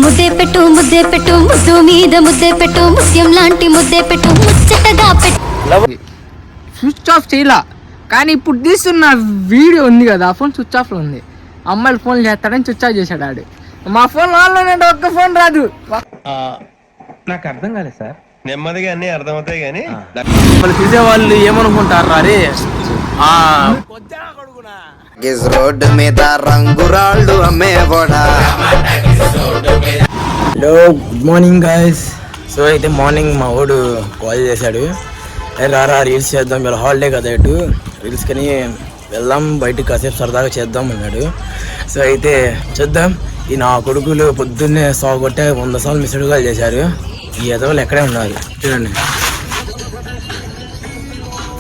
ముద్దే పెట్టు ముద్దు మీద ముద్దే పెట్టు ముత్యం లాంటి ముద్దే పెట్టు ముచ్చటగా పెట్టు. స్విచ్ ఆఫ్ చేయలా, కానీ ఇప్పుడు తీస్తున్న వీడియో ఉంది కదా, ఆ ఫోన్ స్విచ్ ఆఫ్లో ఉంది. అమ్మాయిలు ఫోన్ చేస్తాడని స్విచ్ ఆఫ్ చేశాడు ఆడు. మా ఫోన్ వాళ్ళనే ఒక్క ఫోన్ రాదు. నాకు అర్థం కాలేదు సార్. నెమ్మదిగా అన్ని అర్థమవుతాయి కానీ వాళ్ళు చూసే వాళ్ళు ఏమనుకుంటారు అరే రోడ్డు మీద రంగురాళ్ళు అమ్మేవాడా. Hello, good morning guys. So అయితే మార్నింగ్ మా వాడు కాల్ చేశాడు, రారా రీల్స్ చేద్దాం, ఇలా హాలిడే కదా ఇటు రీల్స్ కని వెళ్దాం, బయటకు కాసేపు సరదాగా చేద్దాం అన్నాడు. సో అయితే చూద్దాం. ఈ నా కొడుకులు పొద్దున్నే సాగొట్టే 100 సార్లు మిస్డ్ కాల్ చేశారు. ఈ ఎదవలు ఎక్కడే ఉన్నారు చూడండి.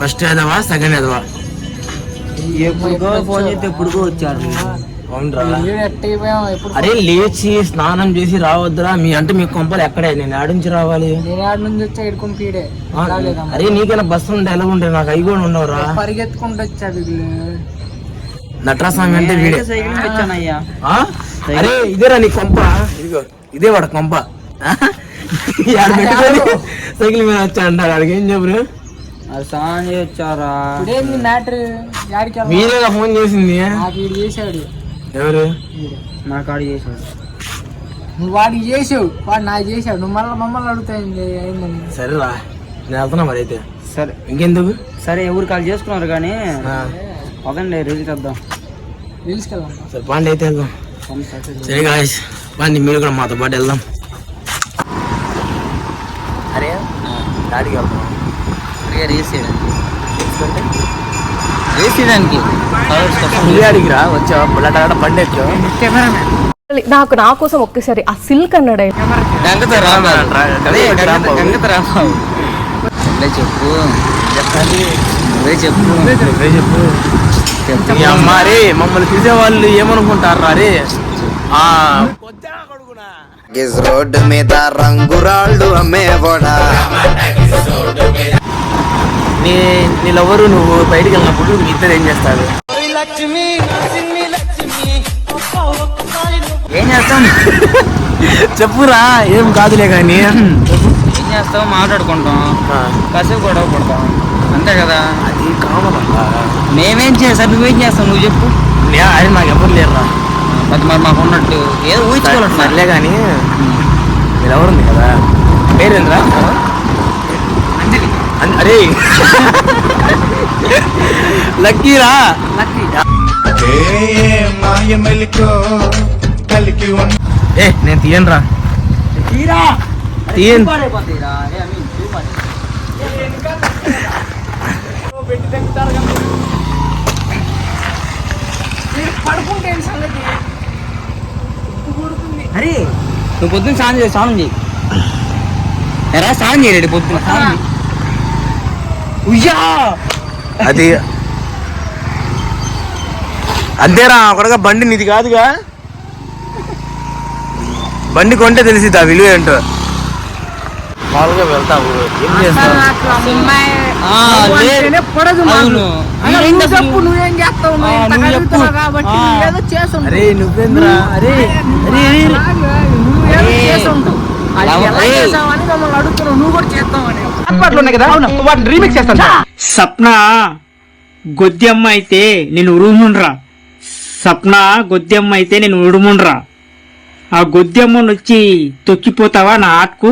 ఫస్ట్ ఎదవా, సెకండ్ ఎదవా, ఫోన్ చేస్తే ఎప్పుడు వచ్చారు. అరే లేచి స్నానం చేసి రావద్దురా మీ అంటే మీ కొంపలు ఎక్కడే, నేను ఆడ నుంచి రావాలి. అరే నీకైనా బస్సు ఉంటే ఎలా ఉంటాయి, నాకు అవి కూడా ఉండవురా. పరిగెత్తుకుంటూ వచ్చాడు నట్రాస్వామి అంటే వీడే. అరే ఇదేరా నీ కొంప, ఇదిగో ఇదే వాడు కొంప. సైకిల్ మీద వచ్చా అంటారు, అడిగి ఏం చెప్పరు వచ్చారా. మీరేగా ఫోన్ చేసింది. చేశాడు ఎవరు? నాకు ఆడు చేశాడు. నువ్వు వాడికి చేసావు, వాడు నాకు చేశాడు. నువ్వు మమ్మల్ని అడుగుతాయింది అయిందని. సరేరా నేను వెళ్తున్నా మరి అయితే. సరే ఇంకెందుకు, సరే ఎవరు కాల్ చేసుకున్నారు కానీ పదండి రీల్కి వద్దాం. రీల్స్కి వెళ్దాం. సరే పాండి అయితే వెళ్దాం. సరే గాయస్ పాండి, మీరు కూడా మాతో పాటు వెళ్దాం. అరే దాడికి వెళ్తాం రేస్ చేయడానికి రా వచ్చా బండి వచ్చావు. నాకు నా కోసం ఒక్కసారి ఆ సిల్క్ అన్నాడు. చెప్పు అమ్మారే, మమ్మల్ని చూసే వాళ్ళు ఏమనుకుంటారు అరే రోడ్డు మీద రంగురాళ్ళు అమ్మేవాడా. నీళ్ళెవరు నువ్వు బయటికి వెళ్ళినప్పుడు మీ ఇద్దరు ఏం చేస్తారు? ఏం చేస్తాం చెప్పురా, ఏం కాదులే కానీ. ఏం చేస్తాం, మాట్లాడుకుంటాం, కాసేపు గొడవ పడతాం, అంతే కదా. అది కామన్. మేమేం చేస్తాం, నువ్వేం చేస్తావు నువ్వు చెప్పు. అది నాకు ఎవరు లేరురా. అది మరి మాకు ఉన్నట్టు ఏదో ఊహించుకోవాలి. సర్లే కానీ మీరు ఎవరుంది కదా, పేరేంద్రా? అరే లక్కీరా. ఏ నేను తీయనురా, తీయను. అరే నువ్వు పొద్దున్న స్నానం చేయి ఎరా, స్నానం చేయలేడు పొద్దున్న. అది అంతేరా కొడగా, బండి నీది కాదుగా. బండి కొంటే తెలిసిద్ది ఆ విలువ ఏంటో. మామూలుగా వెళ్తావు, ఏం చేస్తావు? అరే నువ్వేంద్రా, అరే సప్న గొద్దెమ్మ అయితే నేను ఉరుముండ్రా. సప్న గొద్దెమ్మ అయితే నేను ఉరుముండ్రా. ఆ గొద్దెమ్మను వచ్చి తొక్కిపోతావా నా ఆటకు?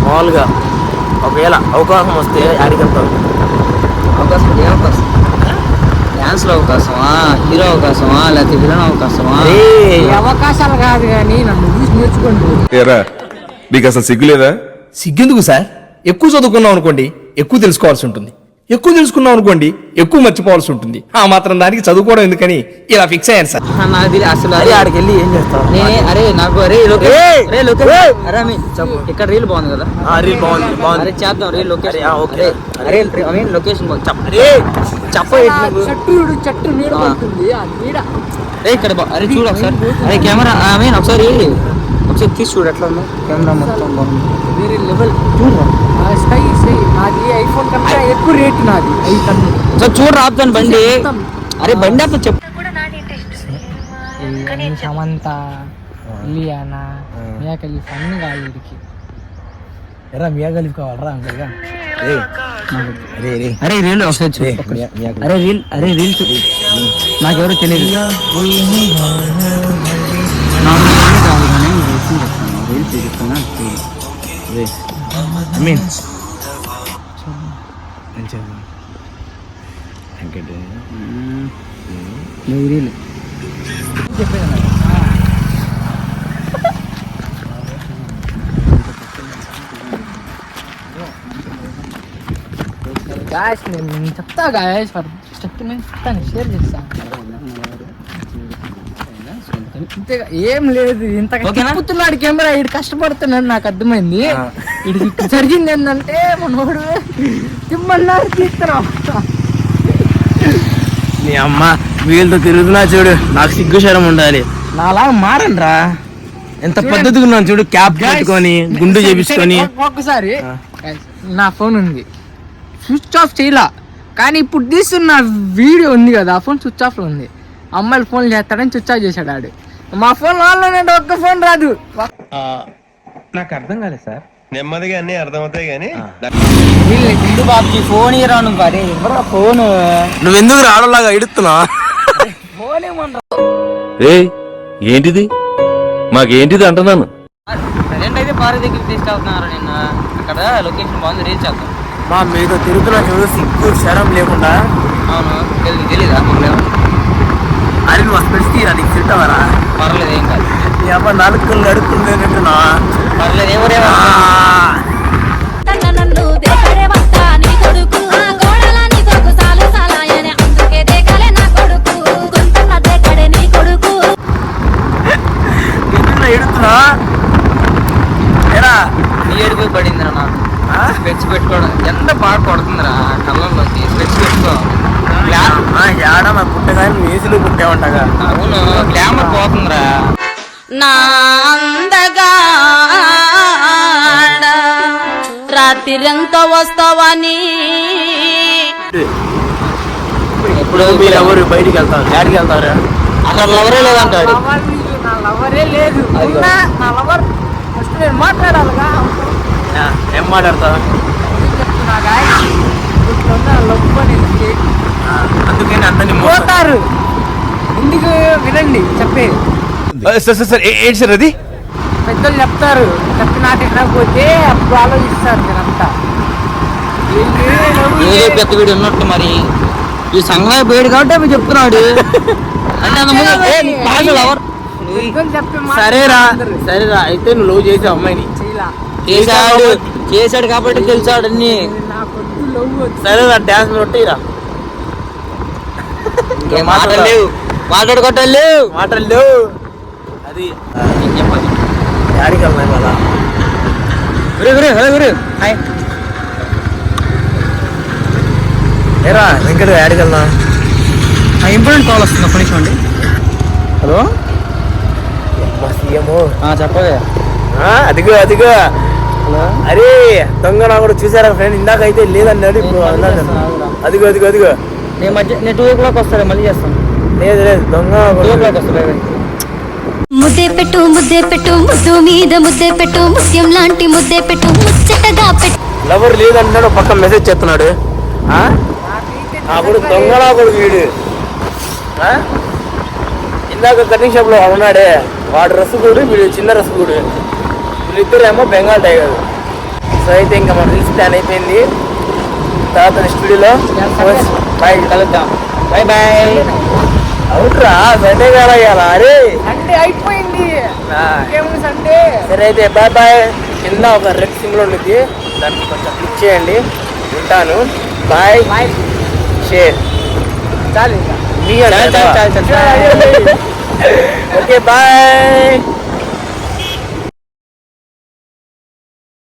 మామూలుగా ఒకవేళ అవకాశం వస్తే ఆడికెళ్తావు. అవకాశం ఏ అవకాశం? డాన్స్ లో అవకాశమా, హీరో అవకాశమా, లేకపోతే విలన్ అవకాశమా? అవకాశాలు కాదు కానీ నన్ను చూసి నేర్చుకోండి. మీకు అసలు సిగ్గులేదా? సిగ్గెందుకు సార్? ఎక్కువ చదువుకున్నాం అనుకోండి ఎక్కువ తెలుసుకోవాల్సి ఉంటుంది, ఎక్కువ తెలుసుకున్నాం అనుకోండి ఎక్కువ మర్చిపోవాల్సి ఉంటుంది. ఆ మాత్రం దానికి చదువుకోవడం ఎందుకని ఇలా ఫిక్స్ అయ్యాను సార్. నాకు అసలు ఆడికి వెళ్ళి ఏం చేస్తావు? అరే నాకు ఇక్కడ రీల్ బాగుంది కదా. రీల్ బాగుంది, బాగుంది. అరే చేద్దాం రీల్ లొకేషన్. ఓకే అరే లొకేషన్ ఇక్కడ అరే చూడు ఒకసారి. అరే కెమెరా ఒకసారి తీసి చూడు ఎట్లా ఉందో. కెమెరా మొత్తం బాగుంది, వేరే లెవెల్. చూడరా నాది ఐఫోన్ కన్నా ఎక్కువ రేట్ నాది. చూడు రాపుతాను బండి. అరే బండి అప్పుడు చెప్పు. సమంత ఇలియానా మియా ఖలీఫా అన్ని కాదు వీడికి. ఎరా మియా ఖలీఫా కావాలరా అంకల్గా? అరే రీల్ ఒకసారి చూడు. అరే రీల్ చూడు. నాకెవరో తెలియదు. గాయస్ నేను చెప్తా గాయస్ చెప్తాను షేర్ చేస్తాను. ఇంతేగా ఏం లేదు. ఇంత చెప్తున్నాడు కెమెరా, ఇటు కష్టపడుతున్నాడు నాకు అర్థమైంది. ఇటు జరిగింది ఏంటంటే మనోడు తిమ్మన్నారు తీస్తున్నాం. నీ అమ్మ వీళ్ళతో తిరుగుతున్నా చూడు, నాకు సిగ్గు శరం ఉండాలి. నాలా మారండి రా, ఎంత పద్ధతిగా ఉన్నాను చూడు. క్యాప్ పెట్టుకొని గుండు చేపించుకొని. ఒక్కసారి నా ఫోన్ ఉంది, స్విచ్ ఆఫ్ చేయలా, కానీ ఇప్పుడు తీస్తున్న వీడియో ఉంది కదా, ఆ ఫోన్ స్విచ్ ఆఫ్ లో ఉంది. అమ్మాయిలు ఫోన్ చేస్తాడని స్విచ్ ఆఫ్ చేశాడు ఆడు. మా ఫోన్ ఆన్లోనే ఒక్క ఫోన్ రాదు. నాకు అర్థం కాలేదు సార్. నెమ్మదిగా అన్ని అర్థమవుతాయి కానీ ముందు బాబుకి ఫోన్ ఇరా నువ్వు. అరే ఎవరా ఫోన్? నువ్వెందుకు రావడంలాగా ఇడుతున్నా? ఫోన్ ఏమన్నా ఏంటిది మాకేంటిది అంటున్నాను. ప్రజెంట్ అయితే పారి దగ్గర తీసుకెళ్తున్నారు. నిన్న అక్కడ లొకేషన్ బాగుంది, రీచ్ అవుతాం. మా మీతో తిరుగుతున్నా చూడు, సిగ్గు శరం లేకుండా. అవును తెలీదా? అరే నువ్వు స్పెట్స్ తీరా, నీకు తింటావరా? పర్లేదు ఏం కాదు. నీ అమ్మ నాలుగు నడుస్తుంది తింటున్నా. పర్లేదు ఎవరేమో. నన్ను దేకరే వస్త నీ కొడుకు గోడల నీ కొడుకు సాలు సాలాయనే అందుకే దేకలే నా కొడుకు కొంతన్న దేకడే నీ కొడుకు. ఎడుతున్నా ఎరా నీ ఏడుపు పడిందిరా నాకు. స్పెట్స్ పెట్టుకోవడం ఎంత బాగా కొడుతుందిరా కళ్ళల్లోకి. స్పెట్స్ పెట్టుకో. ఏడా మా పుట్టగా వేసులు పుట్టామంటగా. అవును గ్లామర్ పోతుందిరా. నా అందగా రాత్రిరంతా వస్తావని ఇప్పుడు మీరు ఎవరు బయటికి వెళ్తారు? డాడీకి వెళ్తారా? అసలు లవరే లేదంటాడు. నా లవరే లేదు. నా లవర్ ఫస్ట్ నేను మాట్లాడాలిగా. ఏం మాట్లాడతావు? చెప్తున్నా గాయస్, లవ్ అనేది అందుకని అందరినీ పోతారు. ఎందుకు వినండి చెప్పేది. సార్ ఏంటి సార్ అది? పెద్దలు చెప్తారు, చెప్పిన వినకపోతే అప్పుడు ఆలోచిస్తారు మీరంతా. ఏదో పెద్ద వీడు ఉన్నట్టు మరి ఈ సంఘం పోయాడు కాబట్టి అవి చెప్తున్నాడు. సరేరా సరేరా, అయితే నువ్వు లవ్ చేసావు అమ్మాయిని. చేశాడు కాబట్టి తెలిసాడు అన్ని. సరేరా, డాన్స్ కొట్టేరా. మాటలేవు, మాట్లాడుకోవట్లేవు, మాటలు లేవు. అది చెప్పాలి. డాడీకి వెళ్తాయి కదా. హాయ్ ఏరా వెంకట డాడీకి వెళ్దాం. ఇంపార్టెంట్ కాల్ వస్తుంది, ఒక్క నిమిషం అండి. హలో సీఎము చెప్పగా. అదిగో అదిగో. అరే దొంగ నా కూడా చూసారా ఫ్రెండ్? ఇందాక అయితే లేదన్నాడు, ఇప్పుడు అన్నాడు. అదిగో అదిగో అదిగో. నేను 2 o'clock వస్తాను, మళ్ళీ చేస్తాను. లేదు లేదు, దొంగ 2 o'clock వస్తాను. ముద్దే పెట్టు ముద్దే పెట్టు ముద్దు మీద ముద్దే పెట్టు ముత్యం లాంటి ముద్దే పెట్టు ముచ్చటగా పెట్టు. లవర్ లేదన్నాడు, పక్క మెసేజ్ చేస్తున్నాడు. అప్పుడు దొంగలా కూడా వీడు. ఇందాక కటింగ్ షాప్ లో ఉన్నాడే, వాడు రసగుడు, వీడు చిన్న రసగుడు. వీళ్ళిద్దరేమో బెంగాల్ టైగర్. సో అయితే ఇంకా మన రీల్స్ ప్లాన్ అయిపోయింది. తర్వాత స్టూడియోలో బాయ్ కలుద్దాం. Bye bye. అవుట్రా సండే కదా ఇవాళ. అరే సండే అయిపోయింది. సండే సరే అయితే బాయ్ బాయ్. కింద ఒక రెడ్ సింబల్ ఉంటుంది, దానికి కొంచెం క్లిక్ చేయండి. ఉంటాను. Bye share. చాలు. Okay bye.